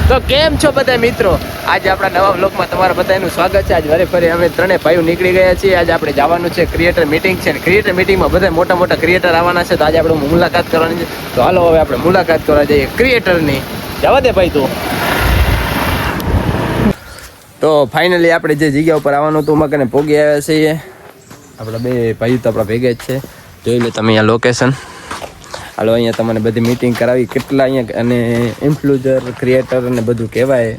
તો કેમ છો બધા મિત્રો? આજે આપણા નવા બ્લોગમાં તમારા બધાનું સ્વાગત છે. આજ વારે ફરી અમે ત્રણેય ભાઈઓ નીકળી ગયા છીએ. આજે આપણે જવાનું છે ક્રિએટર મીટિંગ છે. ક્રિએટર મીટિંગમાં બધા મોટા મોટા ક્રિએટર આવવાના છે. તો આજે આપણે મુલાકાત કરવાની છે. તો હાલો હવે આપણે મુલાકાત કરવા જઈએ ક્રિએટરની. જવા દે ભાઈ તું. તો ફાઇનલી આપણે જે જગ્યા ઉપર આવવાનું હતું મકાને પોગી આવ્યા છીએ. આપણા બે ભાઈઓ તો આપણા ભેગા જ છે. જોઈ લે તમે અહીંયા લોકેશન. હાલો અહીંયા તમને બધી મીટિંગ કરાવી. કેટલા અહીંયા અને ઇન્ફ્લુએન્સર ક્રિએટર અને બધું કહેવાય.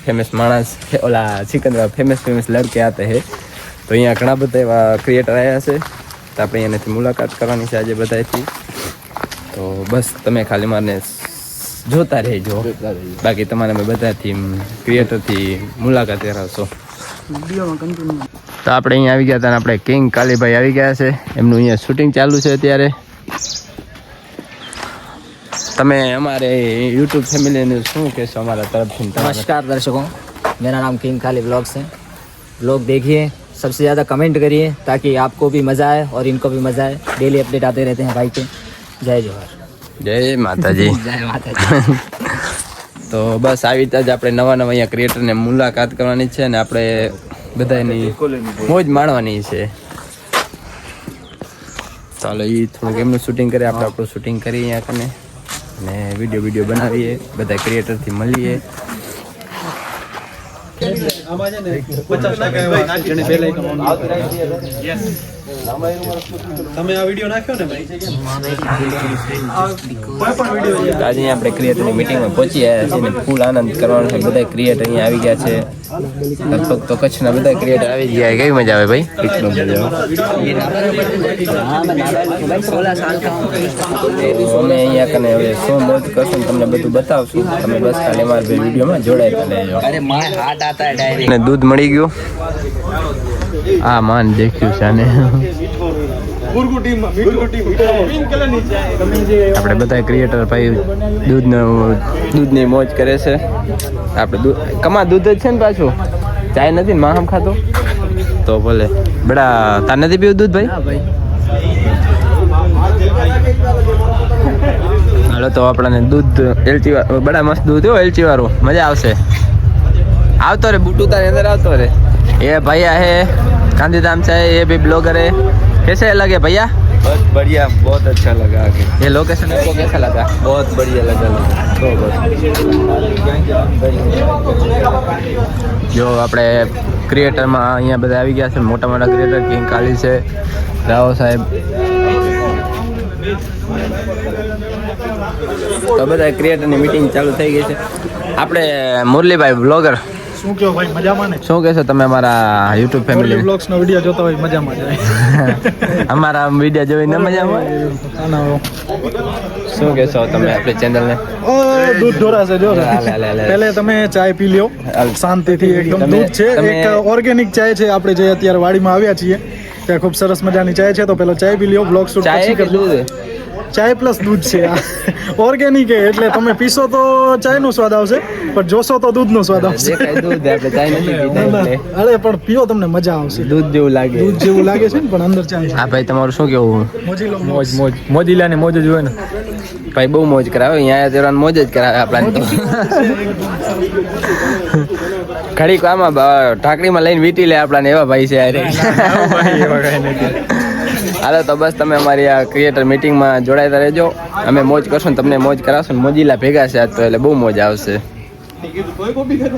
ફેમસ માણસ ઓલા સિકંદર ફેમસ લડકે આતે હે. તો અહીંયા ઘણા બધા એવા ક્રિએટર આવ્યા છે. તો આપણે અહીંયાથી મુલાકાત કરવાની છે આજે બધાથી. તો બસ તમે ખાલી મારને જોતા રહેજો. બાકી તમારે અમે બધાથી ક્રિએટરથી મુલાકાત કરાવશો. તો આપણે અહીંયા આવી ગયા હતા. આપણે કિંગ કાલીભાઈ આવી ગયા છે. એમનું અહીંયા શૂટિંગ ચાલુ છે અત્યારે. તમે हमारे YouTube फैमिली ने શું કહેશો हमारा तरफ से? नमस्कार दर्शकों, मेरा नाम किंग खाली ब्लॉग्स है. ब्लॉग देखिए, सबसे ज़्यादा कमेंट करिए ताकि आपको भी मज़ा आए और इनको भी मज़ा आए. डेली अपडेट आते रहते हैं भाई के. जय जोहर. જય માતાજી. जय माताजी. તો બસ આવી રીતે જ આપણે નવા અહીંયા ક્રિએટરને મુલાકાત કરવાની છે અને આપણે બધાની મોજ માણવાની છે. ચાલો એ થોડુંક એમનું શૂટિંગ કરીએ, આપણે આપણું શૂટિંગ કરીએ અહીંયા કને અને વિડીયો બનાવીએ, બધા ક્રિએટરથી મળીએ. તમે આ વિડિયો નાખ્યો ને ભાઈ? આજે આપણે ક્રિએટરની મીટિંગમાં પહોંચી આવ્યા છીએ. ફૂલ આનંદ કરવાનો છે. બધા ક્રિએટર અહીંયા આવી ગયા છે. લગભગ તો કચ્છના બધા ક્રિએટર આવી ગયા. કેવી મજા આવે ભાઈ? કેટલો મજા આવે. અમે અહીંયા કને હવે શું મોજ કરશું તમને બધું બતાવશું. તમે બસ ખાલી અમારા વિડીયોમાં જોડાયેલા રહેજો. અને દૂધ મળી ગયું. આ માન દેખ્યું છે આને. આપણે બધા ક્રિએટર ભાઈ દૂધની મોજ કરે છે. આપણે દૂધ જ છે ને પાછું. ચાય નથી ને માહમ ખાતો તો ભલે. બડા તાર નથી પીવું દૂધ ભાઈ? હાલો તો આપણને દૂધ એલચી વાળું બડા મસ્ત દૂધ હો. એલચી વાળું મજા આવશે. આવતો રે બુટુ તારી અંદર આવતો રે. ये भैया है गांधीधाम से, ये भी ब्लॉगर है. कैसे लगे भैया? बहुत बढ़िया, बहुत अच्छा लगा आगे. ये लोकेशन आपको कैसा लगा? बहुत बढ़िया लगा. જો આપણે ક્રિએટરમાં અહીંયા બધા આવી ગયા છે. મોટા મોટા ક્રિએટર કિંગ કાલી છે, રાવ સાહેબ. તો બધા ક્રિએટરની મીટિંગ ચાલુ થઈ ગઈ છે. આપણે મુરલીભાઈ બ્લોગર શું કહો ભાઈ? મજામાં ને? શું કહેશો તમે અમારા યુટ્યુબ ફેમિલી બ્લોગ્સ નો વિડિયો જોતા હોય મજામાં જાય. અમારા વિડીયો જોઈને મજામાં? શું કહેશો તમે આપણી ચેનલને? દૂધ ઢોરાશે જો. પહેલે તમે ચાય પી લ્યો શાંતિથી. એકદમ દૂધ છે, એક ઓર્ગેનિક ચાય છે. આપણે જે અત્યારે વાડીમાં આવ્યા છીએ ત્યાં ખૂબ સરસ મજાની ચાય છે. તો પેલો ચાય પી લ્યો. બ્લોગ શૂટ પછી કરજો. ચાય પ્લસ દૂધ છે. ઓર્ગેનિક એટલે તમે પીશો તો ચાય નો સ્વાદ આવશે, પણ જોશો તો દૂધ નો સ્વાદ આવશે. દૂધ આપણે ચાય નથી પીતા. અરે પણ પીઓ, તમને મજા આવશે. દૂધ જેવું લાગે. દૂધ જેવું લાગે છે ને પણ અંદર ચાય છે. હા ભાઈ, તમારું શું કેવું? મોજીલાની મોજ જ હોય ને ભાઈ. બહુ મોજ કરાવે અહીંયા. તેરાન મોજ જ કરાવે આપણાને તો. ઘડીક આમાં ઢાંકણીમાં લઈને વીટી લે આપણાને. એવા ભાઈ છે યાર. હાલો તો બસ તમે અમારી આ ક્રિએટર મીટિંગમાં જોડાયેલા રહેજો. અમે મોજ કરશું ને તમને મોજ કરાવશું. મોજીલા ભેગા છે આજ તો, એટલે બહુ મોજ આવશે.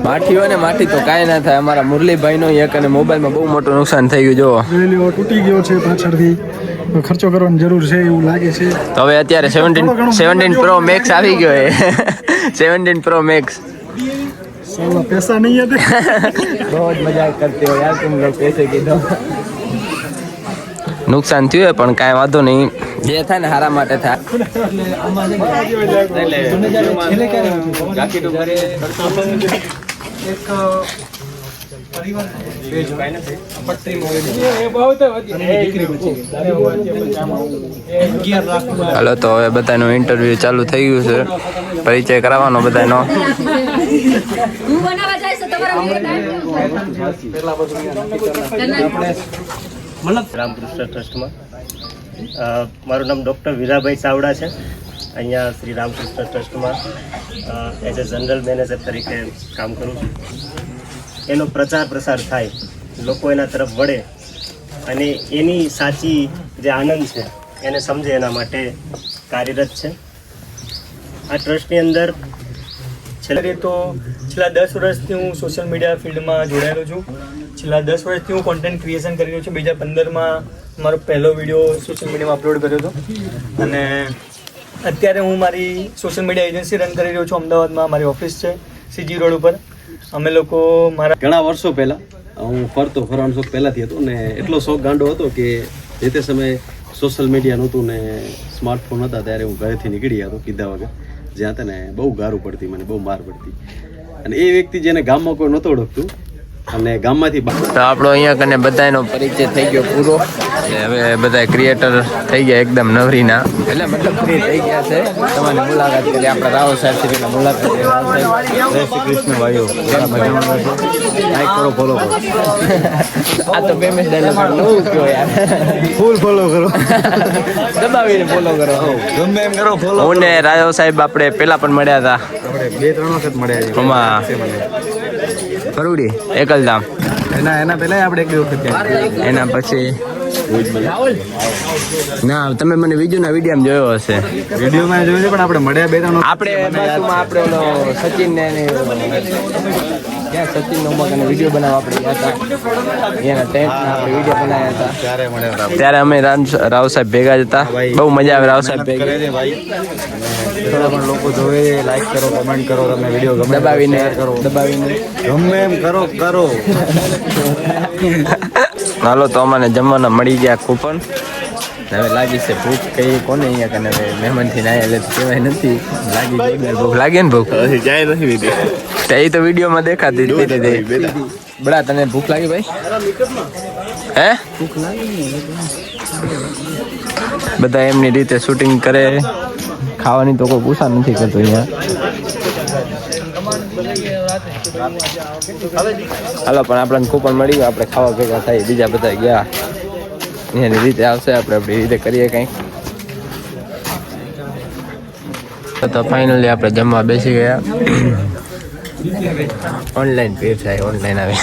માઠી હોય ને માઠી તો કાંઈ ના થાય. અમારા મુરલીભાઈનો એક અને મોબાઈલમાં બહુ મોટું નુકસાન થઈ ગયું. જો તૂટી ગયો છે પાછળથી. ખર્ચો કરવાની જરૂર છે એવું લાગે છે. તો હવે અત્યારે 17 પ્રો મેક્સ આવી ગયો છે. 17 પ્રો મેક્સ. साला पैसा नहीं है. बहुत मजाक करते हो यार तुम लोग. पैसे કીધો નુકસાન થયું પણ કાંઈ વાંધો નહીં. જે થાય ને હારા માટે થાય. હાલો તો હવે બધાનું ઇન્ટરવ્યુ ચાલુ થઈ ગયું છે. પરિચય કરાવવાનો બધાનો. રામકૃષ્ણ ટ્રસ્ટમાં મારું નામ ડૉક્ટર વીરાભાઈ ચાવડા છે અહીંયા શ્રી રામકૃષ્ણ ટ્રસ્ટમાં એઝ એ જનરલ મેનેજર તરીકે કામ કરું છું. એનો પ્રચાર પ્રસાર થાય, લોકો એના તરફ વળે અને એની સાચી જે આનંદ છે એને સમજે એના માટે કાર્યરત છે. આ ટ્રસ્ટની અંદર તો છેલ્લા 10 વર્ષથી હું સોશિયલ મીડિયા ફિલ્ડમાં જોડાયેલો છું. છેલ્લા 10 વર્ષથી હું કોન્ટેન્ટ ક્રિએશન કરી રહ્યો છું. 2015માં મારો પહેલો વિડીયો સોશિયલ મીડિયામાં અપલોડ કર્યો હતો અને અત્યારે હું મારી સોશિયલ મીડિયા એજન્સી રન કરી રહ્યો છું અમદાવાદમાં. મારી ઓફિસ છે સીજી રોડ ઉપર. અમે લોકો મારા ઘણા વર્ષો પહેલાં હું ફરવાનો શોખ પહેલાંથી હતો ને એટલો શોખ ગાંડો હતો કે જે તે સમયે સોશિયલ મીડિયા નહોતું ને સ્માર્ટફોન હતા ત્યારે હું ઘરેથી નીકળી હતો કીધા વગર. જ્યાં હતા ને બહુ ગારું પડતી, મને બહુ માર પડતી. અને એ વ્યક્તિ જેને ગામમાં કોઈ નહોતો ઓળખતું અને ગામમાંથી તો આપણો અહીંયા કને બધાનો પરિચય થઈ ગયો પૂરો. હવે બધા ક્રિએટર થઈ ગયા એકદમ નવરીના, એટલે મતલબ ફ્રી થઈ ગયા છે. તમારી મુલાકાત કરી આપણા રાવ સાહેબથી પેલા મુલાકાત કરી. જય શ્રી કૃષ્ણ ભાઈઓ, લાઈક કરો, ફોલો કરો. આ તો ફેમસ ડાયલોગ નવું કયો યાર, ફૂલ ફોલો કરો, દબાવીને ફોલો કરો, ગમે એમ કરો ફોલો. હું ને રાવ સાહેબ આપણે પેલા પણ મળ્યા હતા, આપણે 2-3 વખત મળ્યા છે. ફરુડી એકલધામ એના પહેલા આપણે એક વખત એના પછી ના તમે મને વિડીયોમાં જોયો હશે. વિડીયોમાં જોયો છે પણ આપણે મળ્યા 2-3 આપણે બાજુમાં આપણે ઓલો સચિન ને ક્યાં સચિન નો મગન વિડીયો બનાવવા આપણે ગયા હતા. એના ટેન્ટના આપણે વિડીયો બનાવ્યા હતા ત્યારે અમે રાવ સાહેબ ભેગા જ હતા. બહુ મજા આવે રાવ સાહેબ ભેગા. થોડા પણ લોકો જોવે, લાઈક કરો, કમેન્ટ કરો, તમને વિડીયો ગમે દબાવીને ગમે એમ કરો. હાલો તો અમને જમવાના મળી ગયા કૂપન. હવે લાગી છે ભૂખ, કઈ કોને અહીંયા કને હવે મહેમાનથી ના એટલે કહેવાય નથી. લાગી ભૂખ લાગે ને, ભૂખ જાય નથી. એ તો વિડીયોમાં દેખાતી બડા. તને ભૂખ લાગી ભાઈ? હે ભૂખ લાગી? બધા એમની રીતે શૂટિંગ કરે, ખાવાની તો કોઈ પૂછા નથી કરતો અહીંયા. હાલો પણ આપણને કૂપન મળી ગયું, આપણે ખાવા ભેગા થાય. બીજા બધા ગયા એની રીતે આવશે, આપણે આપણી રીતે કરીએ કંઈક. તો ફાઇનલી આપણે જમવા બેસી ગયા. ઓનલાઈન પે થાય, ઓનલાઈન આવે.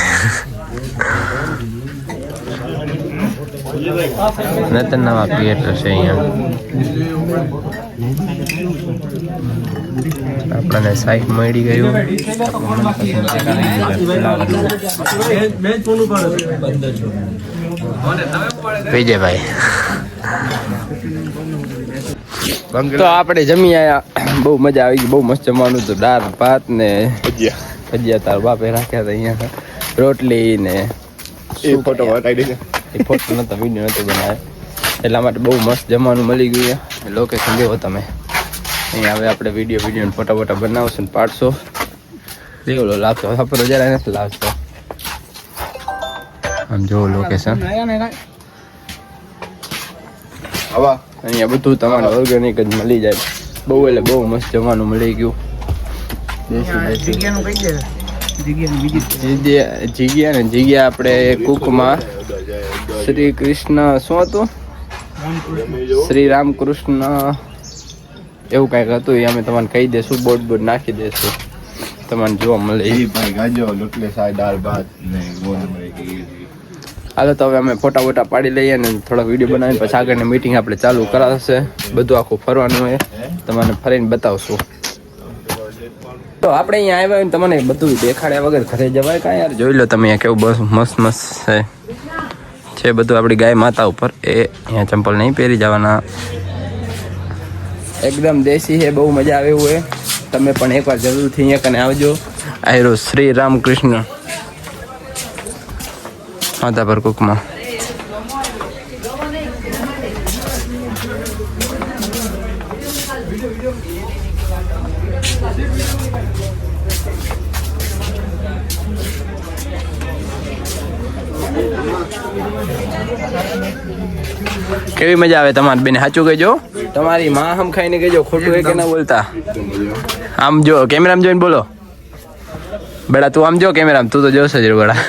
નતર નવા ક્રિએટર છે અહીંયા. આપણને સાઈક મળી ગયું. વિજયભાઈ તો આપણે જમી આયા. બહુ મજા આવી ગઈ, બહુ મસ્ત જમવાનું હતું. દાળ ભાત ને ભજીયા તાર બાપે રાખ્યા હતા અહીંયા. રોટલી ને ફોટો નતો, વિડીયો નતો બનાવ્યો એટલા માટે બહુ મસ્ત જમવાનું મળી ગયું. લોકેશન જોવો તમે અહીંયા. હવે આપણે વિડીયો ફોટા બનાવશો ને પાડશો. લેવલો લાવશો, વાપરો જરા નથી લાવશો. આમ જોવો લોકેશન. અહીંયા બધું તમારે ઓર્ગેનિક જ મળી જાય. બહુ એટલે બહુ મસ્ત જમવાનું મળી ગયું. જગ્યા આપણે કુકમાં શ્રી કૃષ્ણ શું હતું, શ્રી રામકૃષ્ણ એવું કાંઈક હતું. એ અમે તમને કહી દઈશું, બોર્ડ નાખી દઈશું, તમને જોવા મળે. હાલો તો હવે અમે ફોટા પાડી લઈએ ને થોડા વિડીયો બનાવીને પછી આગળની મીટિંગ આપણે ચાલુ કરાવશે. બધું આખું ફરવાનું હોય, તમને ફરીને બતાવશું. તો આપણે અહીંયા આવ્યા હોય ને તમને બધું દેખાડ્યા વગર ઘરે જવાય કાંઈ યાર. જોઈ લો તમે અહીંયા કેવું બસ મસ્ત છે બધું. આપણી ગાય માતા ઉપર એ અહીંયા ચંપલ નહીં પહેરી જવાના. એકદમ દેશી છે, બહુ મજા આવે એવું હોય. તમે પણ એકવાર જરૂરથી અહીંયા કને આવજો. આયરો શ્રી રામકૃષ્ણ માતા પર કુકમાં. કેવી મજા આવે તમારે બેન? સાચું કહેજો. તમારી માં હમ ખાઈને કહેજો, ખોટું એ કે ના બોલતા. આમ જો કેમેરામાં જોઈને બોલો. બેડા તું આમ જો કેમેરામાં, તું તો જોશે જ બેડા.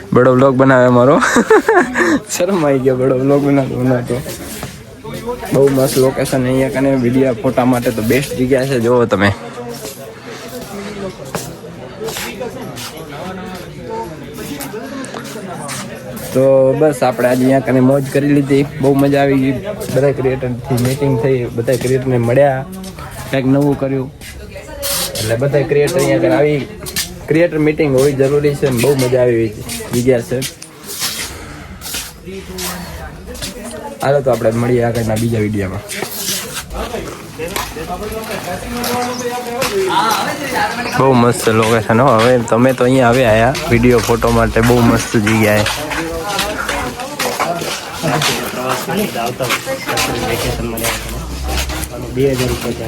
બડો વ્લોગ બનાવે મારો શરમ આવી ગયો બડો વ્લોગ બનાવતો બહુ મસ્ત લોકેશન અહીંયા કને વિડીયો ફોટા માટે તો બેસ્ટ જગ્યા છે જોવો તમે તો બસ આપણે આજે અહીંયા કને મોજ કરી લીધી બહુ મજા આવી ગઈ બધા ક્રિએટરથી મીટિંગ થઈ બધા ક્રિએટરને મળ્યા કંઈક નવું કર્યું એટલે બધા ક્રિએટર અહીંયા કને આવી ક્રિએટર મીટિંગ હોવી જરૂરી છે બહુ મજા આવી જગ્યા છે હાલો તો આપણે મળીએ આગળના બીજા વિડીયોમાં બહુ મસ્ત લોકેશન હો હવે તમે તો અહીંયા આવ્યા આયા વિડીયો ફોટો માટે બહુ મસ્ત જગ્યાએ આવતા વેકેશનમાં 2000 રૂપિયા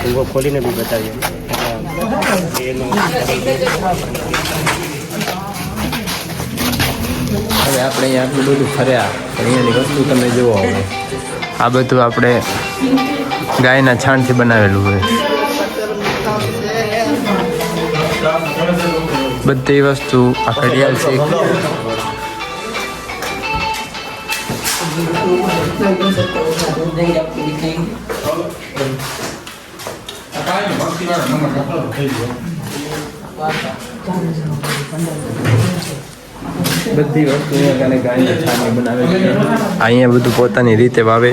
ચાર્જ ખોલીને બી બતાવીએ હવે આપણે અહીંયા આટલું બધું ફર્યા પણ અહીંયાની વસ્તુ તમે જુઓ આ બધું આપણે ગાયના છાણથી બનાવેલું હોય બધી વસ્તુ આ ઘડિયાળ છે બધી વસ્તુ અહીંયા ગાયના છાણની બનાવેલી છે અહીંયા બધું પોતાની રીતે વાવે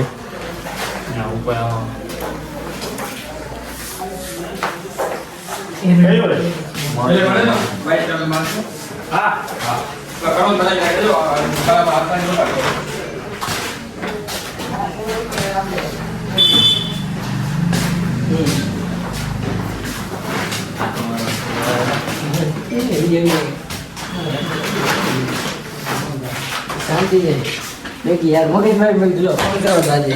શાંતિ છે દેખી યાર મગજમાં મેં જો ફોન કરો આજે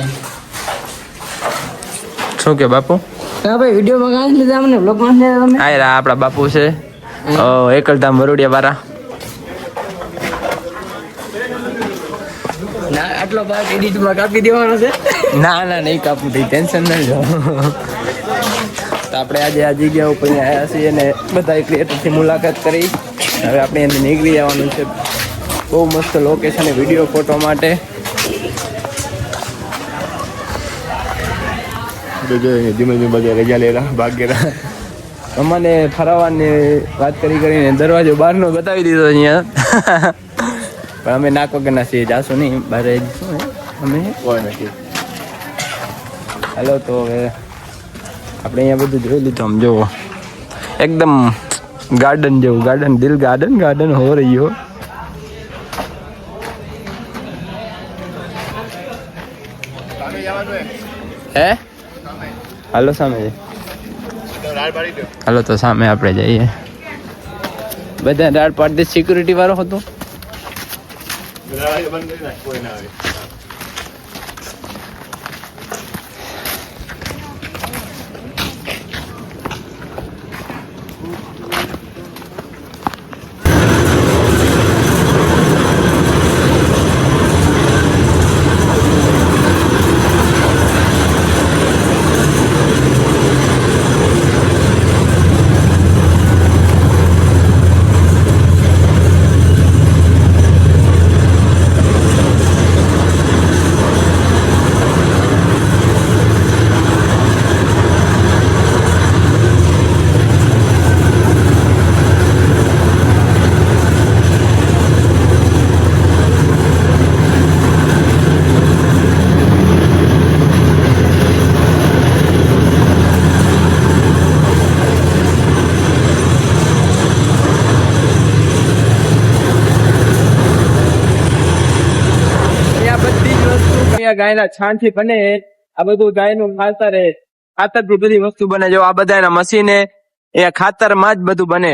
શું કે બાપુ હા ભાઈ વિડિયો મંગાવી લીધા અમને બ્લોગ માં તમે આ આપણા બાપુ છે એકલધામ વરોડિયા વાળા ના આટલો ભાગ એડિટમાં કાપી દેવાનો છે ના ના નહીં કાપવું ટેન્શન નહીં લો તો આપણે આજે આ જગ્યા ઉપર આવ્યા છીએ અને બધા ક્રિએટરથી મુલાકાત કરી હવે આપણે એને નીકળી જવાનું છે બહુ મસ્ત લોકેશન વિડીયો ફોટો માટે ધીમે ધીમે બધા રજા લેલા ભાગેલા અમને ફરાવાની વાત કરીને દરવાજો બહારનો બતાવી દીધો અહીંયા પણ અમે નાક વગરના છીએ જાશું નહીં બહાર અમે કોઈ નથી હાલો તો હવે આપણે અહીંયા બધું જોઈ લીધું આમ જુઓ એકદમ ગાર્ડન જેવું ગાર્ડન દિલ ગાર્ડન હો રહી હો હે હાલો સામે હાલો તો સામે આપણે જઈએ બધા દાળ પાડી સિક્યુરિટી વાળો હતો ગાયના છાણ થી બને આ બધું ગાયનું ખાતર બધી વસ્તુ બને જો આ બધા એના મશીને એ ખાતર માં જ બધું બને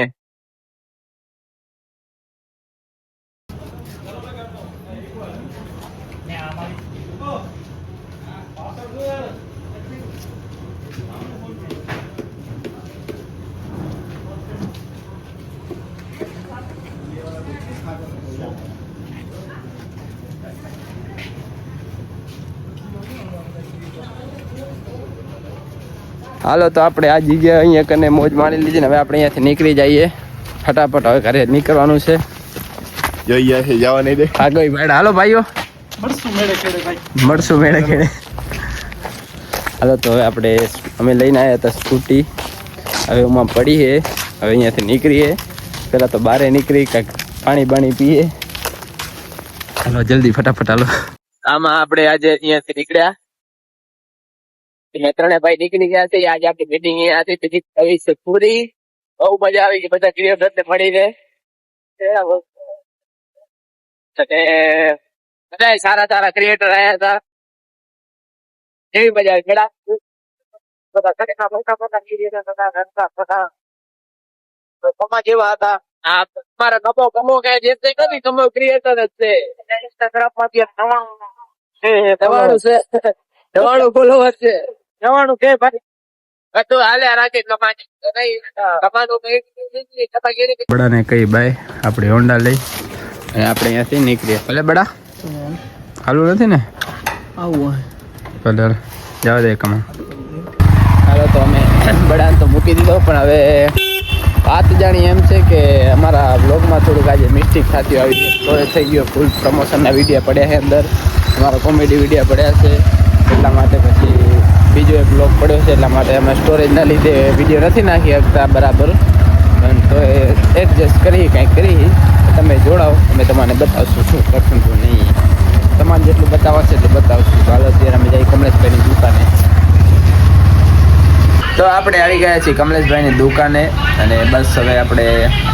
હાલો તો આપણે આ જગ્યાએ અહીંયા કને મોજ માણી લીધી ને હવે આપણે અહીંયાથી નીકળી જઈએ ફટાફટ. હવે ઘરે નીકળવાનું છે. જોઈએ છે જવા નહીં દે. આગળ ભાઈ હાલો ભાઈઓ મળશું મેળે ખેડે ભાઈ. મળશું મેળે ખેડે. હાલો તો હવે આપણે અમે લઈને આવ્યા હતા સ્કૂટી. હવે એમાં પડી છે. હવે અહીંયાથી નીકળીએ. પહેલાં તો બહાર નીકળી કાંઈક પાણી બાણી પીએ. હાલો જલ્દી ફટાફટ હાલો. આમાં આપણે આજે અહીંયાથી નીકળ્યા. ત્રણે ભાઈ નીકળી ગયા છે. આજે આપણી મીટિંગ અહીંયા હતી. પછી આવી છે પૂરી. બહુ મજા આવી ગઈ. બધા ક્રિએટરને મળીને બધા સારા સારા ક્રિએટર આવ્યા હતા. એવી મજા આવી. બધા કમા જેવા હતા. આ તમારા કમો કે જે નથી કમો ક્રિએટર જ છે. ઇન્સ્ટાગ્રામ માંથી નવાણું છે. 99 ફોલોવર છે. 99 કે ભાઈ બધું હાલે રાખે બડાને કઈ બાય આપણે હોન્ડા લઈ અને આપણે અહીંયાથી નીકળીએ. ભલે બડા હાલું નથી ને આવું ભલે જવા દે કમા. હાલો તો અમે બડાને તો મૂકી દીધો પણ હવે વાત જાણી એમ છે કે અમારા બ્લોગમાં થોડુંક આજે મિસ્ટેક થતી આવી છે. તો એ થઈ ગયો ફૂલ પ્રમોશનના વિડીયો પડ્યા છે અંદર. અમારા કોમેડી વિડીયો પડ્યા છે એટલા માટે પછી બીજો એક બ્લોગ પડ્યો છે એટલા માટે અમે સ્ટોરેજના લીધે વિડીયો નથી નાખી શકતા બરાબર. તો એ એડજસ્ટ કરી કાંઈક કરી તમે જોડાઓ. અમે તમને બતાવશું શું કરશું શું નહીં. તમારે જેટલું બતાવશે એટલું બતાવશું. હાલો અત્યારે અમે જઈએ કમલેશભાઈની દુકાને. તો આપણે આવી ગયા છીએ કમલેશભાઈની દુકાને અને બસ હવે આપણે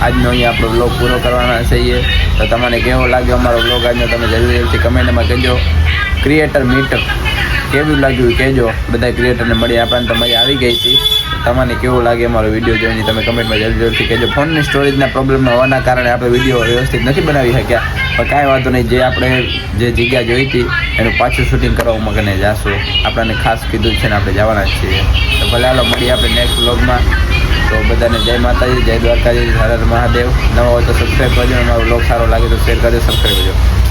આજનો અહીંયા આપણો બ્લોગ પૂરો કરવાના છીએ. તો તમને કેવો લાગ્યો અમારો બ્લોગ આજનો તમે જરૂરથી કમેન્ટમાં કહેજો. ક્રિએટર મીટઅપ કેવું લાગ્યું કહેજો. બધા ક્રિએટરને મળી આપણને તો મજા આવી ગઈ હતી. તમને કેવું લાગે અમારો વિડીયો જોઈને તમે કમેન્ટમાં જરૂરથી કહેજો. ફોનની સ્ટોરેજના પ્રોબ્લેમ હોવાના કારણે આપણે વિડીયો વ્યવસ્થિત નથી બનાવી શક્યા પણ કાંઈ વાંધો નહીં. જે આપણે જે જગ્યા જોઈ હતી એનું પાછું શૂટિંગ કરવા મગને જાશું. આપણને ખાસ કીધું છે ને આપણે જવાના જ છીએ. તો ભલે હાલો મળીએ આપણે નેક્સ્ટ વ્લોગમાં. તો બધાને જય માતાજી, જય દ્વારકાજી, હર હર મહાદેવ. નવા હોય તો સબસ્ક્રાઈબ કરજો. અમારો વ્લોગ સારો લાગે તો શેર કરજો, સબસ્ક્રાઈબ કરજો.